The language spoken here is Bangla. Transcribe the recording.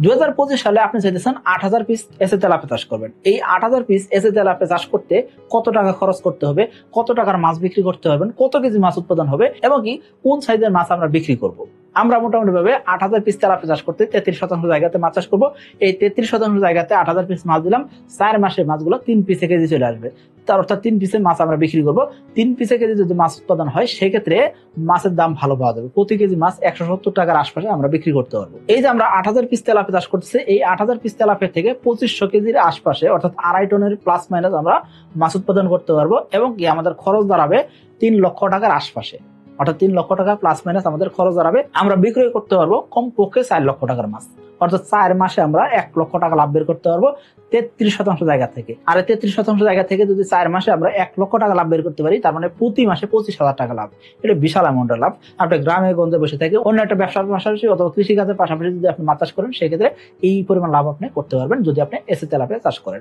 2025 সালে আপনি চাইতেছেন 8,000 পিস এসে তেলাপিয়া চাষ করবেন। এই 8,000 পিস এসে তেলাপিয়া চাষ করতে কত টাকা খরচ করতে হবে, কত টাকার মাছ বিক্রি করতে হবে, কত কেজি মাছ উৎপাদন হবে এবং কি কোন সাইজের মাছ আমরা বিক্রি করব। আমরা মোটামুটি ভাবে 8,000 পিস তেলাপিয়া চাষ করতে 33% জায়গাতে মাছ চাষ করবো। এই 33% জায়গাতে 8,000 পিস মাছ দিলাম, 4 মাসে মাছগুলো 3 পিসে কেজি চলে আসবে। তার অর্থাৎ 3 পিসে মাছ আমরা বিক্রি করবো। 3 পিসে কেজি যদি মাছ উৎপাদন হয় সেক্ষেত্রে মাছের দাম ভালো পাওয়া যাবে। প্রতি কেজি মাছ 170 টাকার আশপাশে আমরা বিক্রি করতে পারবো। এই যে আমরা 8,000 পিস তেলাপিয়া চাষ করতেছি, এই 8,000 পিস তেলাপিয়া থেকে 2500 কেজির আশপাশে অর্থাৎ 2.5 টনের প্লাস মাইনাস আমরা মাছ উৎপাদন করতে পারবো এবং কি আমাদের খরচ দাঁড়াবে 3 লক্ষ টাকার আশপাশে। অর্থাৎ 3 লক্ষ টাকা প্লাস মাইনাস আমাদের খরচ দাঁড়াবে। আমরা বিক্রয় করতে পারবো কমপক্ষে 4 লক্ষ টাকার মাছ। অর্থাৎ 4 মাসে আমরা 1 লক্ষ টাকা লাভ বের করতে পারবো 33% জায়গা থেকে। আর 33% জায়গা থেকে যদি 4 মাসে আমরা 1 লক্ষ টাকা লাভ বের করতে পারি, তার মানে প্রতি মাসে 25,000 টাকা লাভ। এটা বিশাল অ্যামাউন্টের লাভ। আপনি গ্রামে গঞ্জে বসে থেকে অন্য একটা ব্যবসার পাশাপাশি অথবা কৃষি কাজের পাশাপাশি যদি আপনি মাছ চাষ করেন, সেক্ষেত্রে এই পরিমাণ লাভ আপনি করতে পারবেন যদি আপনি এসে তেলাপিয়া চাষ করেন।